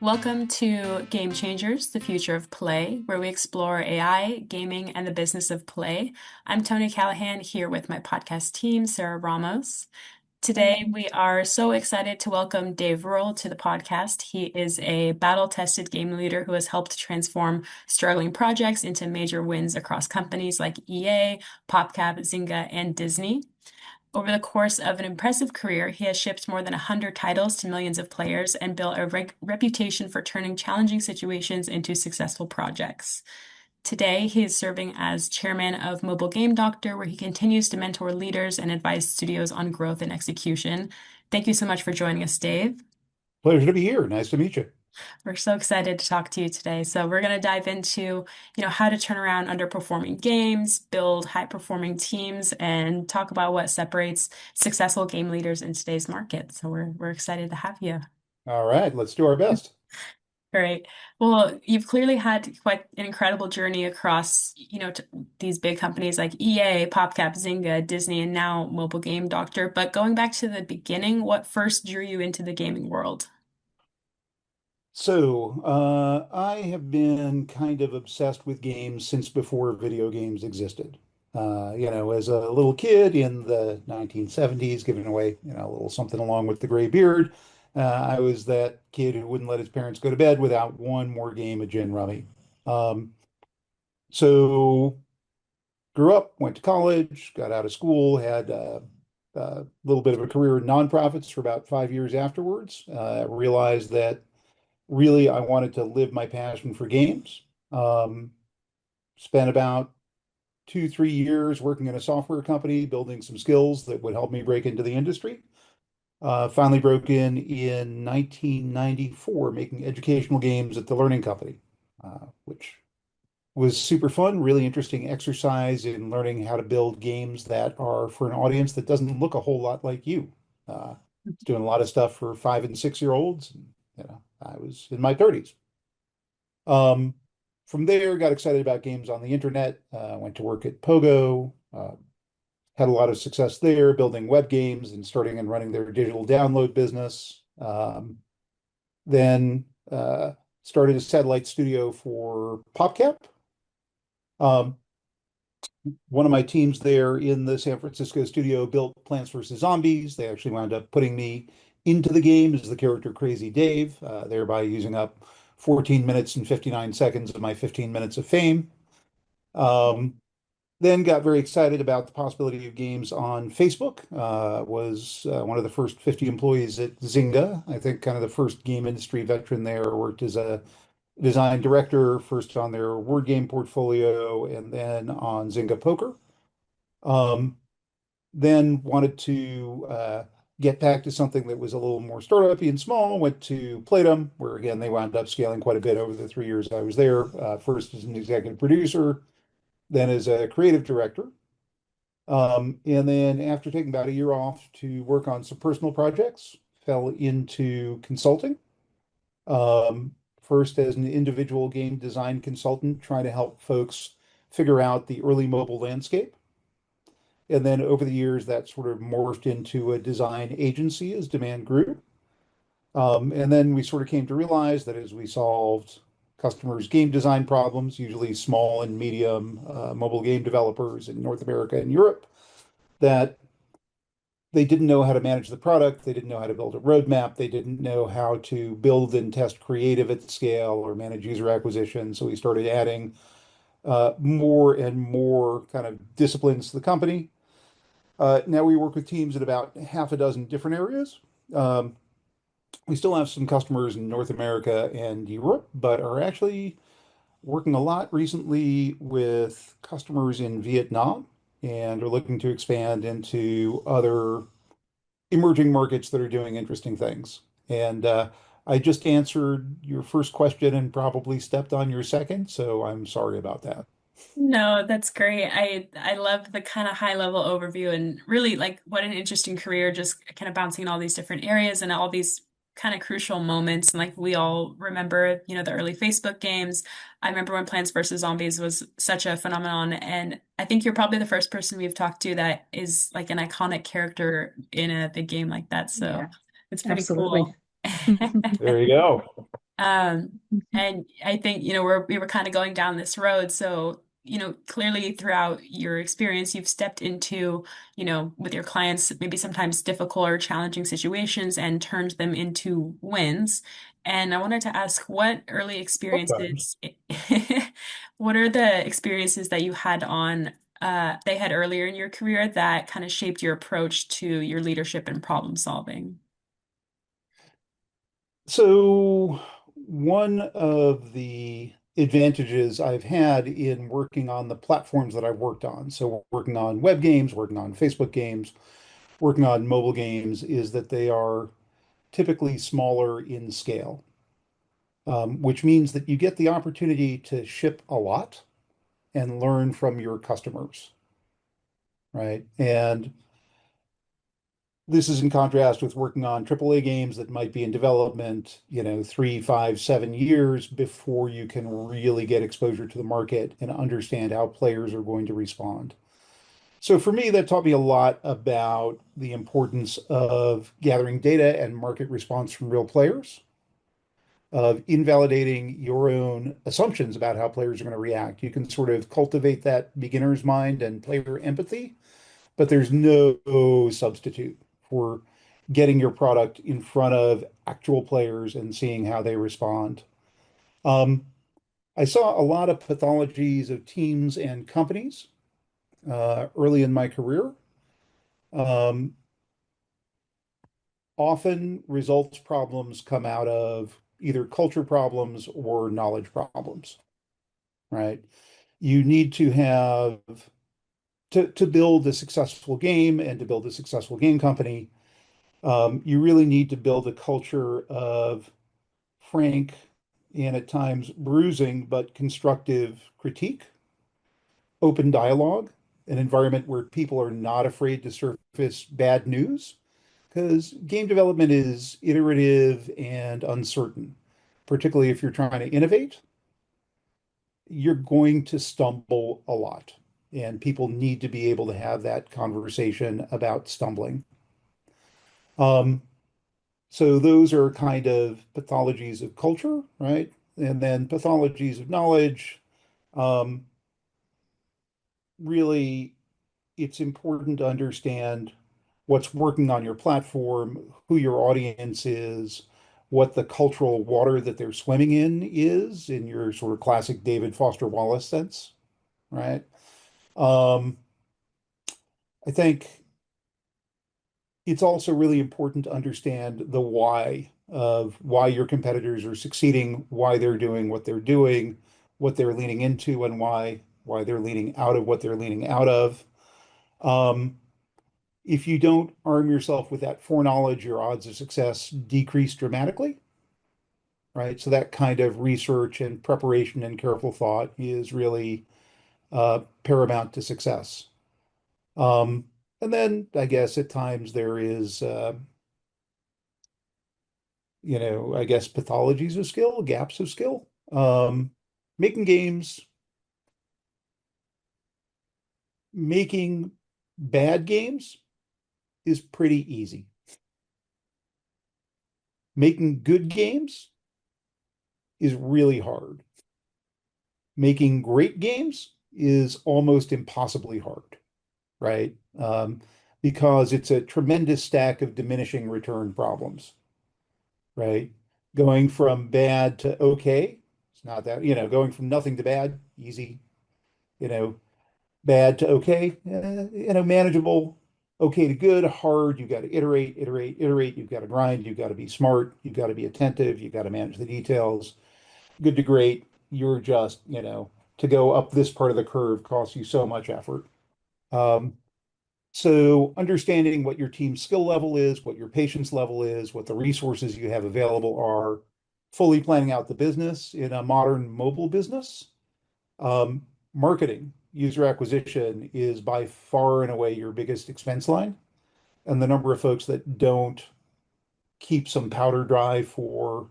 Welcome to Game Changers, the future of play, where we explore AI, gaming, and the business of play. I'm Tony Callahan here with my podcast team, Sarah Ramos. Today, we are so excited to welcome Dave Rohrl to the podcast. He is a battle-tested game leader who has helped transform struggling projects into major wins across companies like EA, PopCap, Zynga, and Disney. Over the course of an impressive career, he has shipped more than 100 titles to millions of players and built a reputation for turning challenging situations into successful projects. Today, he is serving as chairman of Mobile Game Doctor, where he continues to mentor leaders and advise studios on growth and execution. Thank you so much for joining us, Dave. Pleasure to be here. Nice to meet you. We're so excited to talk to you today. So we're going to dive into, how to turn around underperforming games, build high-performing teams, and talk about what separates successful game leaders in today's market. So we're excited to have you. All right, let's do our best. Great. Well, you've clearly had quite an incredible journey across, these big companies like EA, PopCap, Zynga, Disney, and now Mobile Game Doctor. But going back to the beginning, what first drew you into the gaming world? I have been kind of obsessed with games since before video games existed. As a little kid in the 1970s, giving away, a little something along with the gray beard, I was that kid who wouldn't let his parents go to bed without one more game of gin rummy. Um, so grew up, went to college, got out of school, had a little bit of a career in nonprofits for about 5 years afterwards. Realized that really I wanted to live my passion for games. Um, Spent about 2, 3 years working in a software company, building some skills that would help me break into the industry. Finally broke in 1994, making educational games at the Learning Company, which was super fun, really interesting exercise in learning how to build games that are for an audience that doesn't look a whole lot like you. It's doing a lot of stuff for 5 and 6 year olds. And, I was in my 30s. Um, from there, got excited about games on the internet. Went to work at Pogo. Had a lot of success there, building web games and starting and running their digital download business. Then started a satellite studio for PopCap. Um, One of my teams there in the San Francisco studio built Plants vs. Zombies. They actually wound up putting me into the game as the character Crazy Dave, thereby using up 14 minutes and 59 seconds of my 15 minutes of fame. Um, then got very excited about the possibility of games on Facebook. Was one of the first 50 employees at Zynga. I think kind of the first game industry veteran there. Worked as a design director, first on their word game portfolio and then on Zynga Poker. Um, then wanted to get back to something that was a little more startup-y and small. Went to Playdom, where again they wound up scaling quite a bit over the 3 years I was there. First as an executive producer, then as a creative director. And then after taking about a year off to work on some personal projects, fell into consulting. First as an individual game design consultant, trying to help folks figure out the early mobile landscape. And then over the years, that sort of morphed into a design agency as demand grew. And then we sort of came to realize that as we solved customers' game design problems, usually small and medium mobile game developers in North America and Europe, that they didn't know how to manage the product. They didn't know how to build a roadmap. They didn't know how to build and test creative at scale or manage user acquisition. So we started adding more and more kind of disciplines to the company. Now we work with teams in about half a dozen different areas. Um, we still have some customers in North America and Europe, but are actually working a lot recently with customers in Vietnam and are looking to expand into other emerging markets that are doing interesting things. And I just answered your first question and probably stepped on your second, so I'm sorry about that. No, that's great. I love the kind of high level overview and really like what an interesting career, just kind of bouncing in all these different areas and all these kind of crucial moments. And like we all remember, the early Facebook games. I remember when Plants vs. Zombies was such a phenomenon. And I think you're probably the first person we've talked to that is like an iconic character in a big game like that. So Yeah, it's pretty absolutely. cool. There you go. Um, Mhm. and I think, we were kind of going down this road. So, clearly throughout your experience, you've stepped into, with your clients, maybe sometimes difficult or challenging situations and turned them into wins. And I wanted to ask what early Sometimes. experiences, what are the experiences that you had they had earlier in your career that kind of shaped your approach to your leadership and problem solving? So, one of the advantages I've had in working on the platforms that I've worked on, so working on web games, working on Facebook games, working on mobile games, is that they are typically smaller in scale, which means that you get the opportunity to ship a lot and learn from your customers, right? And this is in contrast with working on AAA games that might be in development, 3, 5, 7 years before you can really get exposure to the market and understand how players are going to respond. So for me, that taught me a lot about the importance of gathering data and market response from real players, of invalidating your own assumptions about how players are going to react. You can sort of cultivate that beginner's mind and player empathy, but there's no substitute for getting your product in front of actual players and seeing how they respond. Um, I saw a lot of pathologies of teams and companies early in my career. Um, Often results problems come out of either culture problems or knowledge problems, right? You need to have to build a successful game and to build a successful game company. You really need to build a culture of frank and at times bruising but constructive critique, open dialogue, an environment where people are not afraid to surface bad news, because game development is iterative and uncertain, particularly if you're trying to innovate. You're going to stumble a lot, and people need to be able to have that conversation about stumbling. Um, So those are kind of pathologies of culture, right? And then pathologies of knowledge. Um, Really, it's important to understand what's working on your platform, who your audience is, what the cultural water that they're swimming in your sort of classic David Foster Wallace sense, right? Um, I think it's also really important to understand the why of why your competitors are succeeding, why they're doing what they're doing, what they're leaning into, and why they're leaning out of what they're leaning out of. Um, if you don't arm yourself with that foreknowledge, your odds of success decrease dramatically, right? So that kind of research and preparation and careful thought is really paramount to success. Um, and then I guess at times there is I guess pathologies of skill, gaps of skill. Making games, making bad games is pretty easy. Making good games is really hard. Making great games is almost impossibly hard, right? Because it's a tremendous stack of diminishing return problems, right? Going from bad to okay, it's not that, going from nothing to bad, easy, you know, bad to okay, manageable, okay to good, hard. You've got to iterate, iterate, iterate. You've got to grind. You've got to be smart. You've got to be attentive. You've got to manage the details. Good to great. You're just, to go up this part of the curve costs you so much effort. Um, so understanding what your team's skill level is, what your patience level is, what the resources you have available are, fully planning out the business in a modern mobile business. Marketing, user acquisition is by far and away your biggest expense line. And the number of folks that don't keep some powder dry for,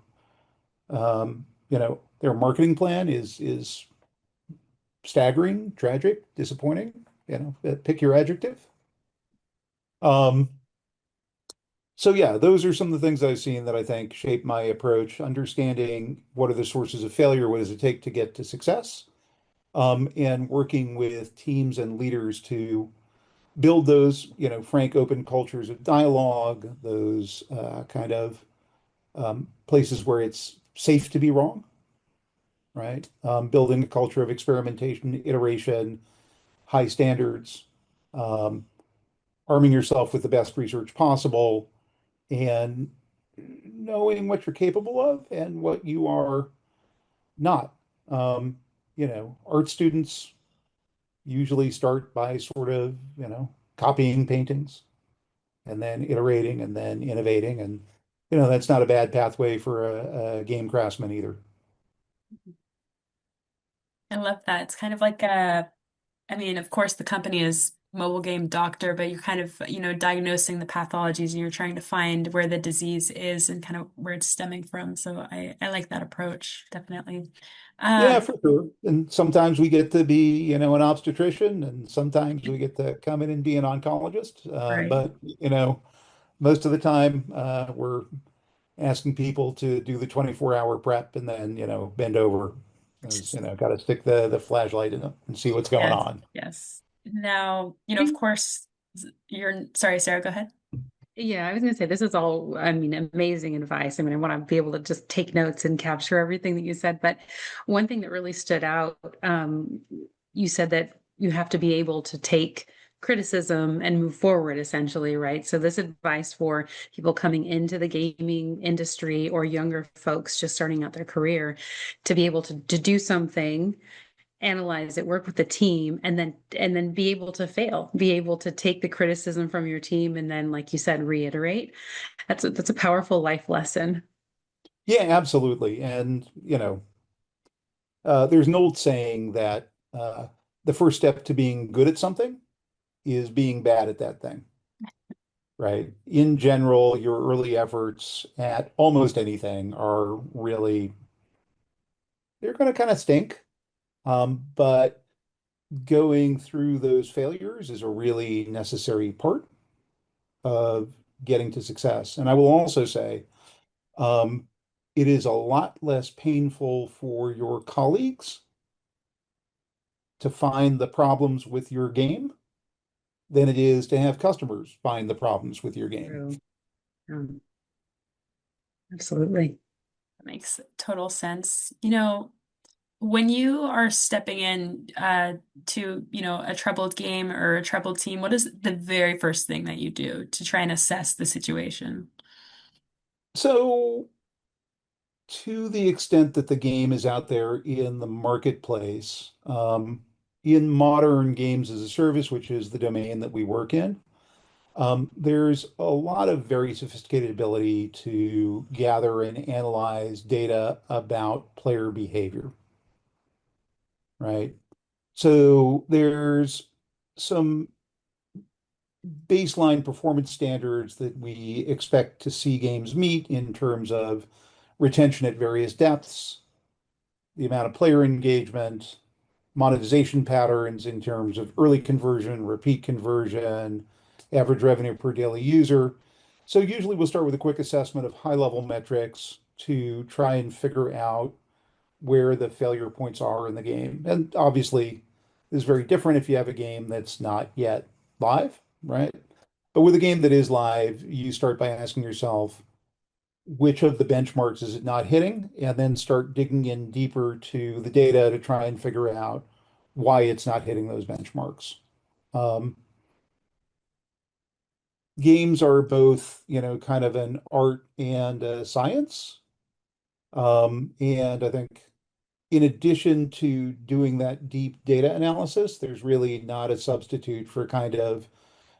their marketing plan is staggering, tragic, disappointing. Pick your adjective. Um, So yeah, those are some of the things I've seen that I think shape my approach, understanding what are the sources of failure, what does it take to get to success, and working with teams and leaders to build those, frank, open cultures of dialogue, those kind of places where it's safe to be wrong, right? Building a culture of experimentation, iteration, high standards, um, arming yourself with the best research possible, and knowing what you're capable of and what you are not. Um, art students usually start by sort of, copying paintings and then iterating and then innovating. And, that's not a bad pathway for a game craftsman either. I love that. It's kind of like I mean, of course, the company is mobile game doctor, but you're kind of, diagnosing the pathologies and you're trying to find where the disease is and kind of where it's stemming from. So I like that approach, definitely. Yeah, Um, for sure. And sometimes we get to be, an obstetrician, and sometimes we get to come in and be an oncologist. right. But, most of the time, we're asking people to do the 24-hour prep and then, bend over because, got to stick the flashlight in them and see what's going Yes, on. yes. Now, of course, you're sorry, Sarah, go ahead. Yeah, I was going to say this is all, I mean, amazing advice. I mean, I want to be able to just take notes and capture everything that you said. But one thing that really stood out, you said that you have to be able to take criticism and move forward, essentially, right? So this advice for people coming into the gaming industry or younger folks just starting out their career to be able to do something, analyze it, work with the team, and then be able to fail, be able to take the criticism from your team, and then, like you said, reiterate. That's a powerful life lesson. Yeah, absolutely. And, there's an old saying that the first step to being good at something is being bad at that thing, right? In general, your early efforts at almost anything are really, they're going to kind of stink. But going through those failures is a really necessary part of getting to success. And I will also say, um, it is a lot less painful for your colleagues to find the problems with your game than it is to have customers find the problems with your game. True. Um, Absolutely. That makes total sense. When you are stepping in to, a troubled game or a troubled team, what is the very first thing that you do to try and assess the situation? So, to the extent that the game is out there in the marketplace, in modern games as a service, which is the domain that we work in, there's a lot of very sophisticated ability to gather and analyze data about player behavior, right? So there's some baseline performance standards that we expect to see games meet in terms of retention at various depths, the amount of player engagement, monetization patterns in terms of early conversion, repeat conversion, average revenue per daily user. So usually we'll start with a quick assessment of high-level metrics to try and figure out where the failure points are in the game. And obviously, this is very different if you have a game that's not yet live, right? But with a game that is live, you start by asking yourself, which of the benchmarks is it not hitting? And then start digging in deeper to the data to try and figure out why it's not hitting those benchmarks. Um, Games are both, kind of an art and a science. And I think in addition to doing that deep data analysis, there's really not a substitute for kind of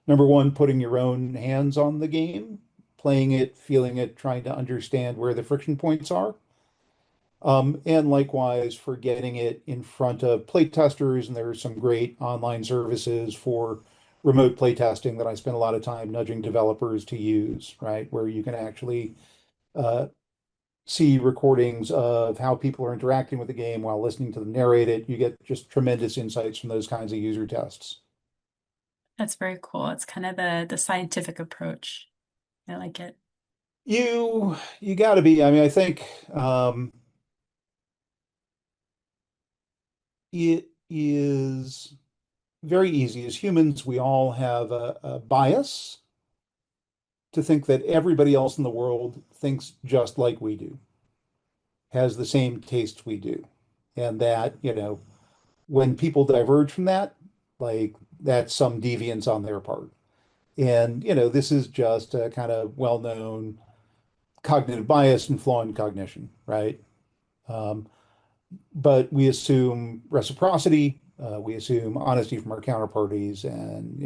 number one, putting your own hands on the game, playing it, feeling it, trying to understand where the friction points are. And likewise for getting it in front of playtesters, and there are some great online services for remote playtesting that I spend a lot of time nudging developers to use, right? Where you can actually uh, see recordings of how people are interacting with the game while listening to them narrate it. You get just tremendous insights from those kinds of user tests. That's very cool. It's kind of the scientific approach. I like it. You got to be. I mean, I think it is very easy. As humans, we all have a bias to think that everybody else in the world thinks just like we do, has the same tastes we do. And that, when people diverge from that, like that's some deviance on their part. And, this is just a kind of well-known cognitive bias and flaw in cognition, right? Um, but we assume reciprocity, we assume honesty from our counterparties, and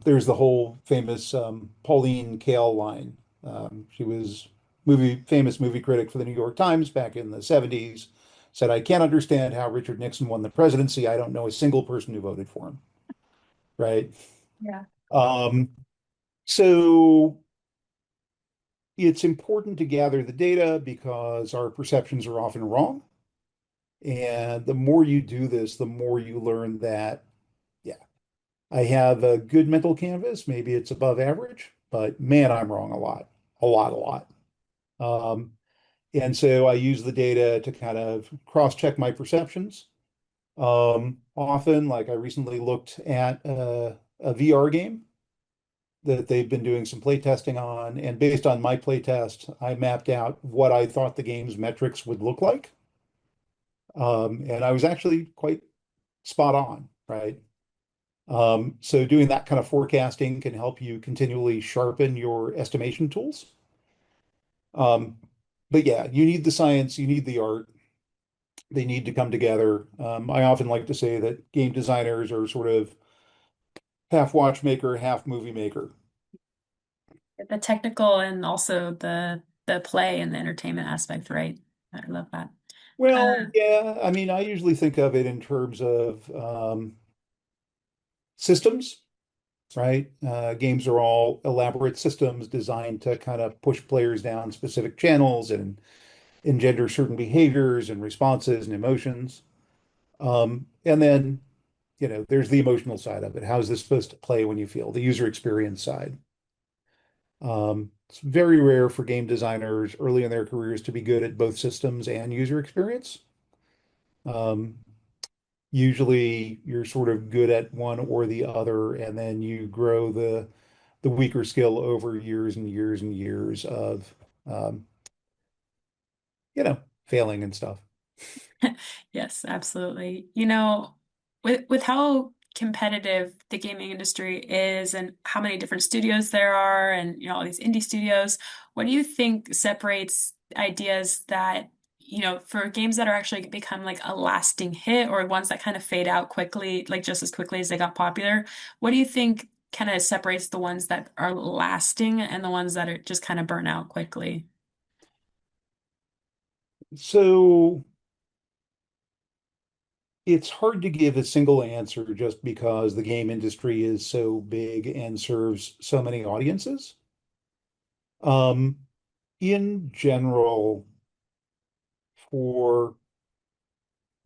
there's the whole famous Pauline Kael line. She was famous movie critic for the New York Times back in the 70s. Said, "I can't understand how Richard Nixon won the presidency. I don't know a single person who voted for him." Right? Yeah. Um, so it's important to gather the data because our perceptions are often wrong. And the more you do this, the more you learn that, yeah, I have a good mental canvas. Maybe it's above average, but man, I'm wrong a lot, a lot, a lot. Um, and so I use the data to kind of cross-check my perceptions. Often, like I recently looked at a VR game that they've been doing some play testing on, and based on my play test, I mapped out what I thought the game's metrics would look like. And I was actually quite spot on, right? So doing that kind of forecasting can help you continually sharpen your estimation tools. Um, but yeah, you need the science, you need the art. They need to come together. I often like to say that game designers are sort of half watchmaker, half movie maker. The technical and also the play and the entertainment aspect, right? I love that. Well, Uh, yeah, I mean, I usually think of it in terms of systems, right? Games are all elaborate systems designed to kind of push players down specific channels and engender certain behaviors and responses and emotions. And then, there's the emotional side of it. How is this supposed to play when you feel the user experience side? It's very rare for game designers early in their careers to be good at both systems and user experience. Um, Usually you're sort of good at one or the other, and then you grow the weaker skill over years and years and years of um, failing and stuff. Yes, absolutely. With how competitive the gaming industry is and how many different studios there are and all these indie studios, what do you think separates ideas that, for games that are actually become like a lasting hit or ones that kind of fade out quickly, like just as quickly as they got popular? What do you think kind of separates the ones that are lasting and the ones that are just kind of burn out quickly? So it's hard to give a single answer just because the game industry is so big and serves so many audiences. Um, in general, for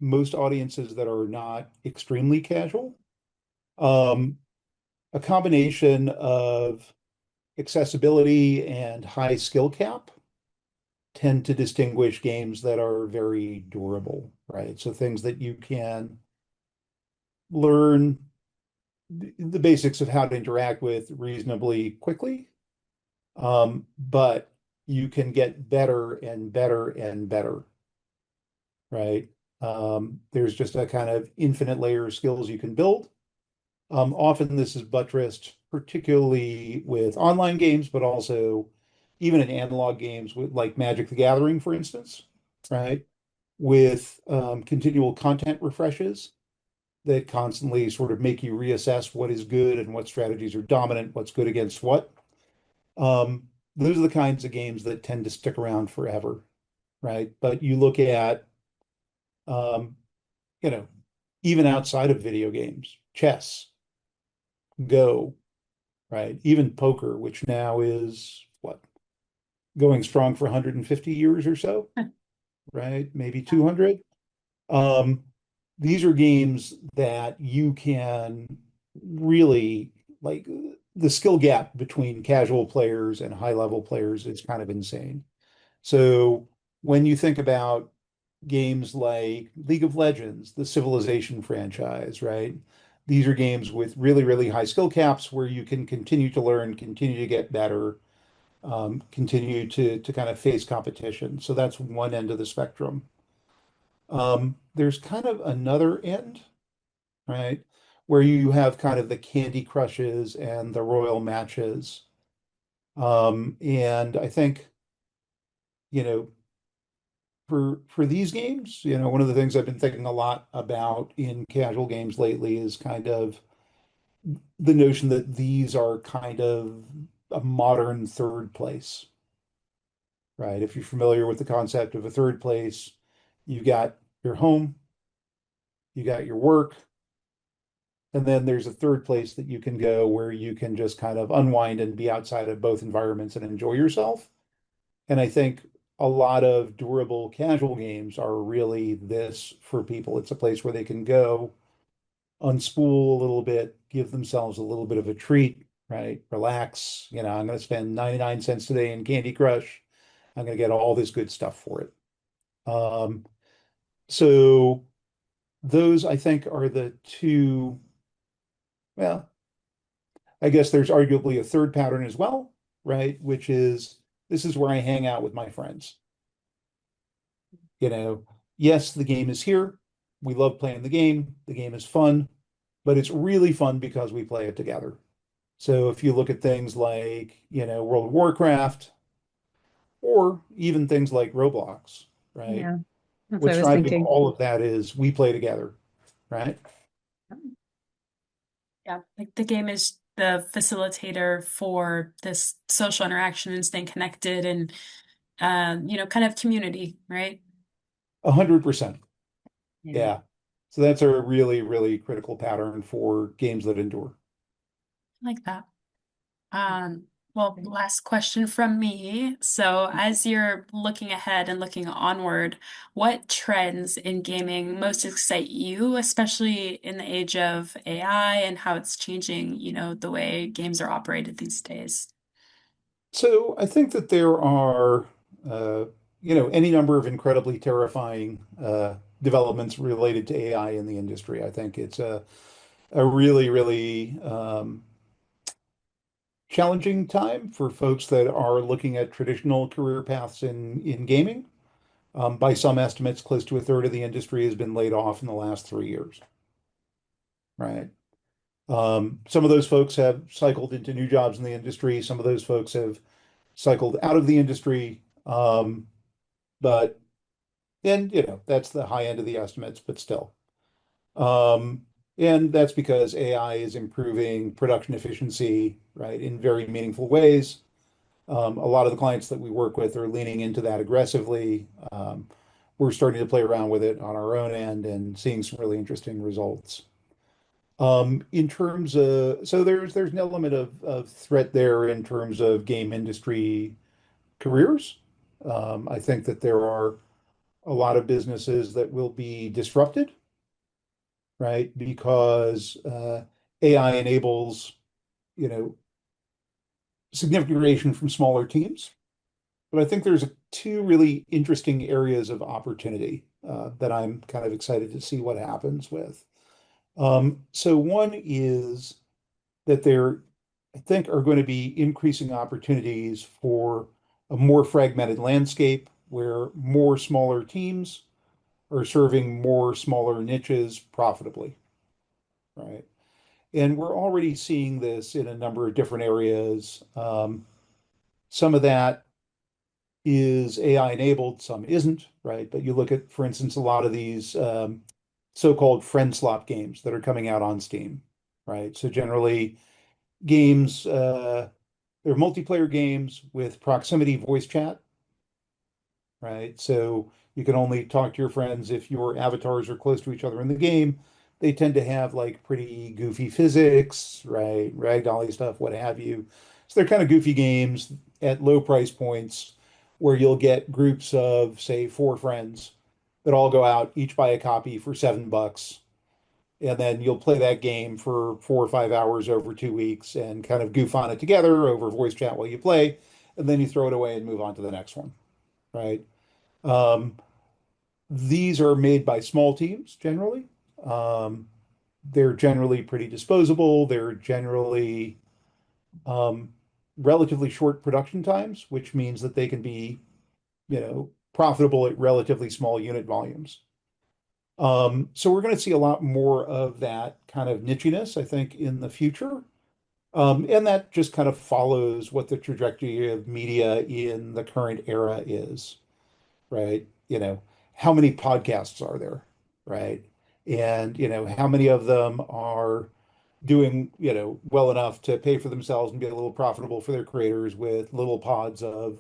most audiences that are not extremely casual, um, a combination of accessibility and high skill cap tend to distinguish games that are very durable, right? So things that you can learn the basics of how to interact with reasonably quickly, but you can get better and better and better, right? There's just a kind of infinite layer of skills you can build. Often this is buttressed, particularly with online games, but also even in analog games with like Magic the Gathering, for instance, right? With continual content refreshes that constantly sort of make you reassess what is good and what strategies are dominant, what's good against what. Those are the kinds of games that tend to stick around forever, right? But you look at, um, you know, even outside of video games, chess, Go, right? Even poker, which now is what, going strong for 150 years or so, right? Maybe 200. Um, these are games that you can really like the skill gap between casual players and high level players is kind of insane. So when you think about games like League of Legends, the Civilization franchise, right? These are games with really, really high skill caps where you can continue to learn, continue to get better, continue to kind of face competition. So that's one end of the spectrum. There's kind of another end, right? Where you have kind of the Candy Crushes and the Royal Matches. And I think, you know, for these games, one of the things I've been thinking a lot about in casual games lately is kind of the notion that these are kind of a modern third place, right? If you're familiar with the concept of a third place, you got your home, you got your work, and then there's a third place that you can go where you can just kind of unwind and be outside of both environments and enjoy yourself. And I think a lot of durable casual games are really this for people. It's a place where they can go, unspool a little bit, give themselves a little bit of a treat, right? Relax. I'm going to spend 99 cents today in Candy Crush. I'm going to get all this good stuff for it. Um, so those I think are the two. Well, I guess there's arguably a third pattern as well, right? Which is this is where I hang out with my friends. You know, yes, the game is here. We love playing the game. The game is fun, but it's really fun because we play it together. So if you look at things like, World of Warcraft or even things like Roblox, right? Yeah, that's what I What's was driving thinking. all of that is we play together, right? Yeah, like the game is the facilitator for this social interaction and staying connected and kind of community, right? 100%. Yeah. Yeah. So that's a really, really critical pattern for games that endure. I like that. Well, last question from me. So, as you're looking ahead and looking onward, what trends in gaming most excite you, especially in the age of AI and how it's changing, the way games are operated these days? So I think that there are, uh, any number of incredibly terrifying developments related to AI in the industry. I think it's a really, really challenging time for folks that are looking at traditional career paths in gaming. By some estimates, close to a third of the industry has been laid off in the last 3 years, right? Some of those folks have cycled into new jobs in the industry. Some of those folks have cycled out of the industry. But and that's the high end of the estimates, but still. Um, and that's because AI is improving production efficiency, right, in very meaningful ways. A lot of the clients that we work with are leaning into that aggressively. We're starting to play around with it on our own end and seeing some really interesting results. In terms of, so there's an element of threat there in terms of game industry careers. I think that there are a lot of businesses that will be disrupted, right? Because AI enables, you know, significant creation from smaller teams. But I think there's two really interesting areas of opportunity that I'm kind of excited to see what happens with. So one is that there, I think, are going to be increasing opportunities for a more fragmented landscape where more smaller teams are serving more smaller niches profitably, right? And we're already seeing this in a number of different areas. Some of that is AI enabled, some isn't, right? But you look at, for instance, a lot of these so-called friend slot games that are coming out on Steam, right? So generally, games, they're multiplayer games with proximity voice chat, right? So you can only talk to your friends if your avatars are close to each other in the game. They tend to have like pretty goofy physics, right? Ragdolly stuff, what have you. So they're kind of goofy games at low price points where you'll get groups of, say, four friends that all go out, each buy a copy for $7, And then you'll play that game for 4 or 5 hours over 2 weeks and kind of goof on it together over voice chat while you play. And then you throw it away and move on to the next one, right? Um, these are made by small teams generally. Um, they're generally pretty disposable. They're generally um, relatively short production times, which means that they can be, profitable at relatively small unit volumes. So we're going to see a lot more of that kind of nichiness, I think, in the future. And that just kind of follows what the trajectory of media in the current era is, right? How many podcasts are there, right? And, how many of them are doing, well enough to pay for themselves and be a little profitable for their creators with little pods of,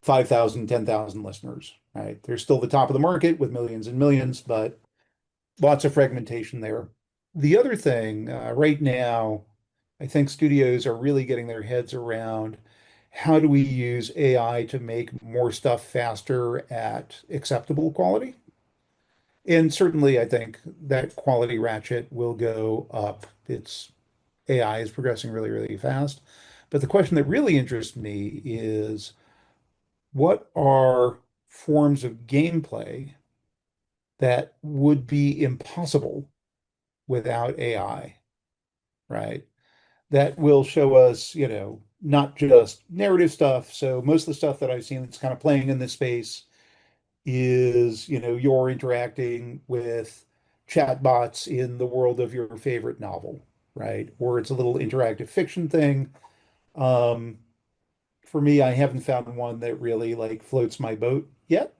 5,000, 10,000 listeners, right? They're still the top of the market with millions and millions, but lots of fragmentation there. The other thing, right now, I think studios are really getting their heads around how do we use AI to make more stuff faster at acceptable quality? And certainly, I think that quality ratchet will go up. It's AI is progressing really, really fast. But the question that really interests me is what are forms of gameplay that would be impossible without AI, right? That will show us, not just narrative stuff. So most of the stuff that I've seen that's kind of playing in this space is, you're interacting with chatbots in the world of your favorite novel, right? Or it's a little interactive fiction thing. Um, for me, I haven't found one that really like floats my boat yet.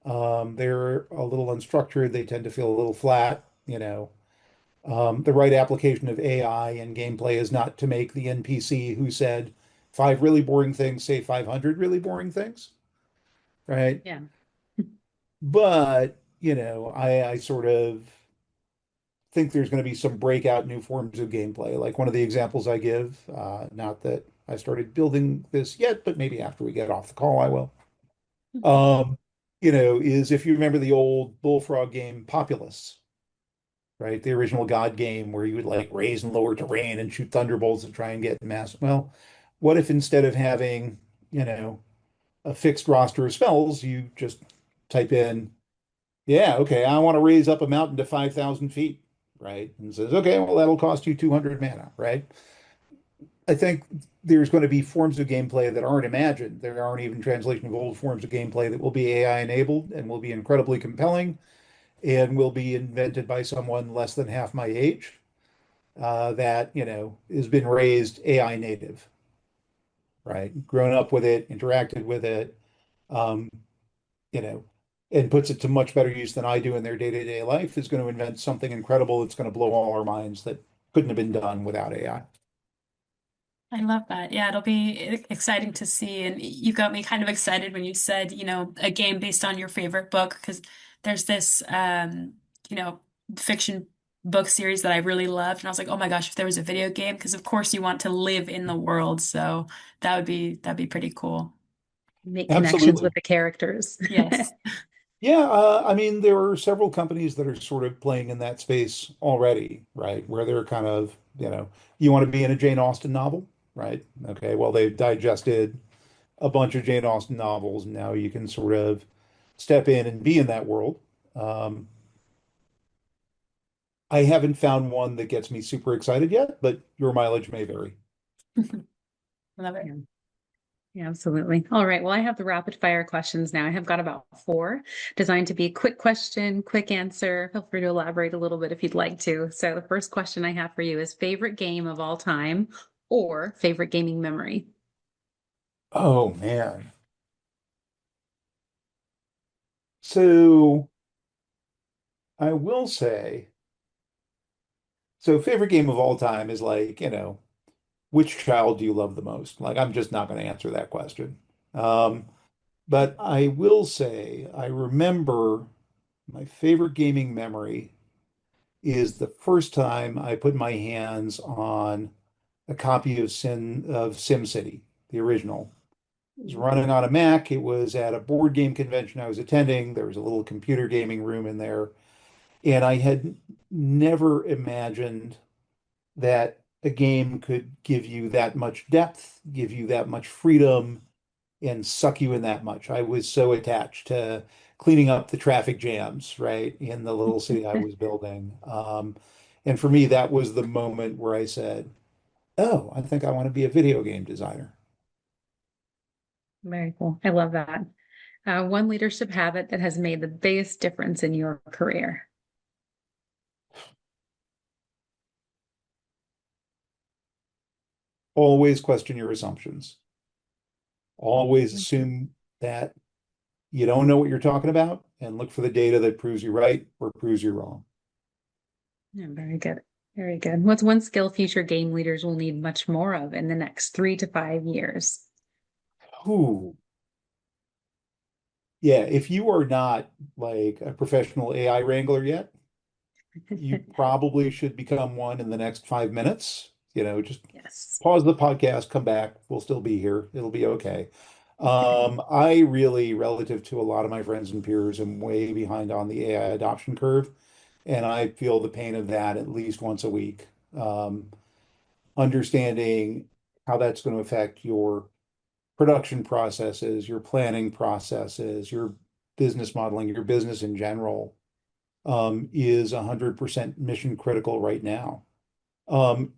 They're a little unstructured. They tend to feel a little flat, the right application of AI and gameplay is not to make the NPC who said five really boring things say 500 really boring things, right? Yeah. But, I sort of think there's going to be some breakout new forms of gameplay. Like one of the examples I give, not that I started building this yet, but maybe after we get off the call, I will. Um, is if you remember the old Bullfrog game Populous, right? The original God game where you would like raise and lower terrain and shoot thunderbolts and try and get mass. Well, what if instead of having, you know, a fixed roster of spells, you just type in, yeah, okay, I want to raise up a mountain to 5,000 feet, right? And it says, okay, well, that'll cost you 200 mana, right? I think there's going to be forms of gameplay that aren't imagined. There aren't even translation of old forms of gameplay that will be AI enabled and will be incredibly compelling and will be invented by someone less than half my age that, has been raised AI native, right? Grown up with it, interacted with it, um, you know, and puts it to much better use than I do in their day-to-day life is going to invent something incredible that's going to blow all our minds that couldn't have been done without AI. I love that. Yeah, it'll be exciting to see. And you got me kind of excited when you said, a game based on your favorite book, because there's this, you know, fiction book series that I really loved. And I was like, oh my gosh, if there was a video game, because of course you want to live in the world. So that'd be pretty cool. Make connections with Absolutely. the characters. Yes. Yeah, I mean, there are several companies that are sort of playing in that space already, right? Where they're kind of, you want to be in a Jane Austen novel, right? Okay, well, they've digested a bunch of Jane Austen novels, and now you can sort of step in and be in that world. Um, I haven't found one that gets me super excited yet, but your mileage may vary. Love it. Yeah. Yeah, absolutely. All right. Well, I have the rapid fire questions now. I have got about four designed to be quick question, quick answer. Feel free to elaborate a little bit if you'd like to. So the first question I have for you is favorite game of all time or favorite gaming memory? Oh man. So I will say, so favorite game of all time is like, which child do you love the most? Like, I'm just not going to answer that question. Um, but I will say, I remember my favorite gaming memory is the first time I put my hands on a copy of SimCity, the original. It was running on a Mac. It was at a board game convention I was attending. There was a little computer gaming room in there. And I had never imagined that a game could give you that much depth, give you that much freedom, and suck you in that much. I was so attached to cleaning up the traffic jams, right, in the little city I was building. And for me, that was the moment where I said, "Oh, I think I want to be a video game designer." Very cool. I love that. One leadership habit that has made the biggest difference in your career. Always question your assumptions. Always assume that you don't know what you're talking about and look for the data that proves you right or proves you wrong. Yeah, very good. Very good. What's one skill future game leaders will need much more of in the next 3 to 5 years? Ooh, yeah, if you are not like a professional AI wrangler yet, you probably should become one in the next 5 minutes. Just Yes. pause the podcast, come back. We'll still be here. It'll be okay. I really, relative to a lot of my friends and peers, am way behind on the AI adoption curve, and I feel the pain of that at least once a week. Understanding how that's going to affect your production processes, your planning processes, your business modeling, your business in general, is 100% mission critical right now.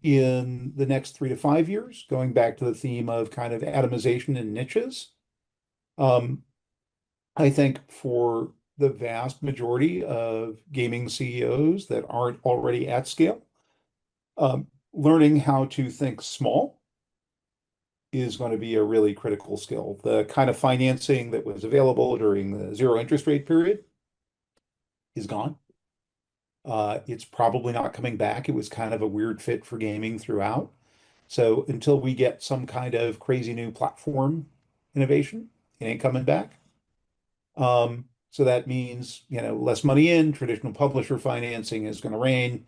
In the next 3 to 5 years, going back to the theme of kind of atomization and niches, um, I think for the vast majority of gaming CEOs that aren't already at scale, learning how to think small is going to be a really critical skill. The kind of financing that was available during the zero interest rate period is gone. It's probably not coming back. It was kind of a weird fit for gaming throughout. So until we get some kind of crazy new platform innovation, it ain't coming back. So that means, less money in, traditional publisher financing is going to reign.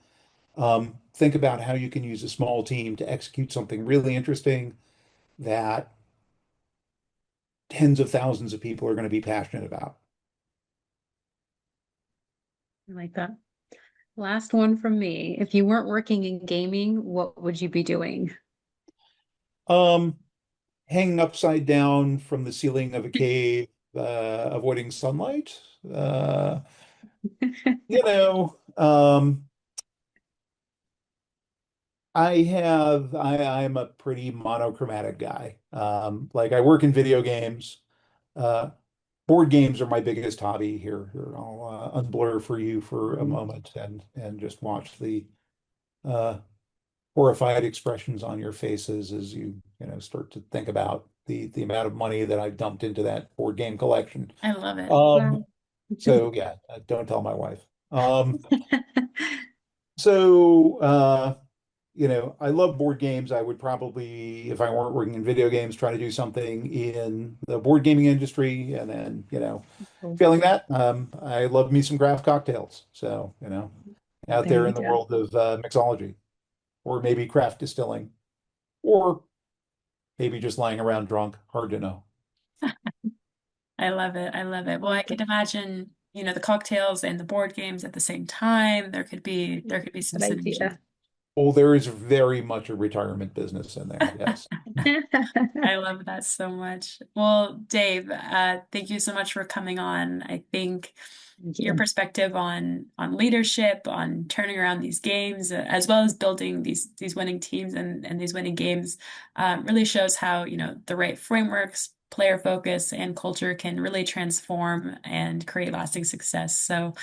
Think about how you can use a small team to execute something really interesting that tens of thousands of people are going to be passionate about. I like that. Last one from me. If you weren't working in gaming, what would you be doing? Um, Hanging upside down from the ceiling of a cave, avoiding sunlight. Uh, you know, um, I'm a pretty monochromatic guy. Like I work in video games. Uh, Board games are my biggest hobby here. Here, I'll unblur for you for a moment and just watch the uh, horrified expressions on your faces as you start to think about the amount of money that I've dumped into that board game collection. I love it. Um, Wow. so yeah, don't tell my wife. So I love board games. I would probably, if I weren't working in video games, try to do something in the board gaming industry. And then, Cool. failing that, I love me some craft cocktails. So, out There there you in the go. world of mixology, or maybe craft distilling, or maybe just lying around drunk. Hard to know. I love it. I love it. Well, I could imagine, the cocktails and the board games at the same time. There could be some Good synergy. idea. Oh, there is very much a retirement business in there. Yes. I love that so much. Well, Dave, thank you so much for coming on. I think Thank your you. perspective on leadership, on turning around these games, as well as building these winning teams and these winning games, really shows how, the right frameworks, player focus, and culture can really transform and create lasting success. So,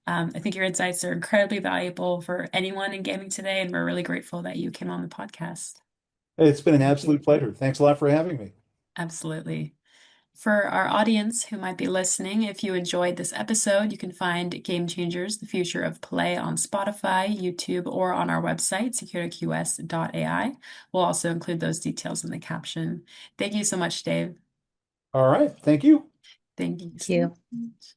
I think your insights are incredibly valuable for anyone in gaming today, and we're really grateful that you came on the podcast. It's been an Thank you. absolute pleasure. Thanks a lot for having me. Absolutely. For our audience who might be listening, if you enjoyed this episode, you can find Game Changers, the Future of Play on Spotify, YouTube, or on our website, securityqs.ai. We'll also include those details in the caption. Thank you so much, Dave. All right. Thank you. Thank you Thank so you. much.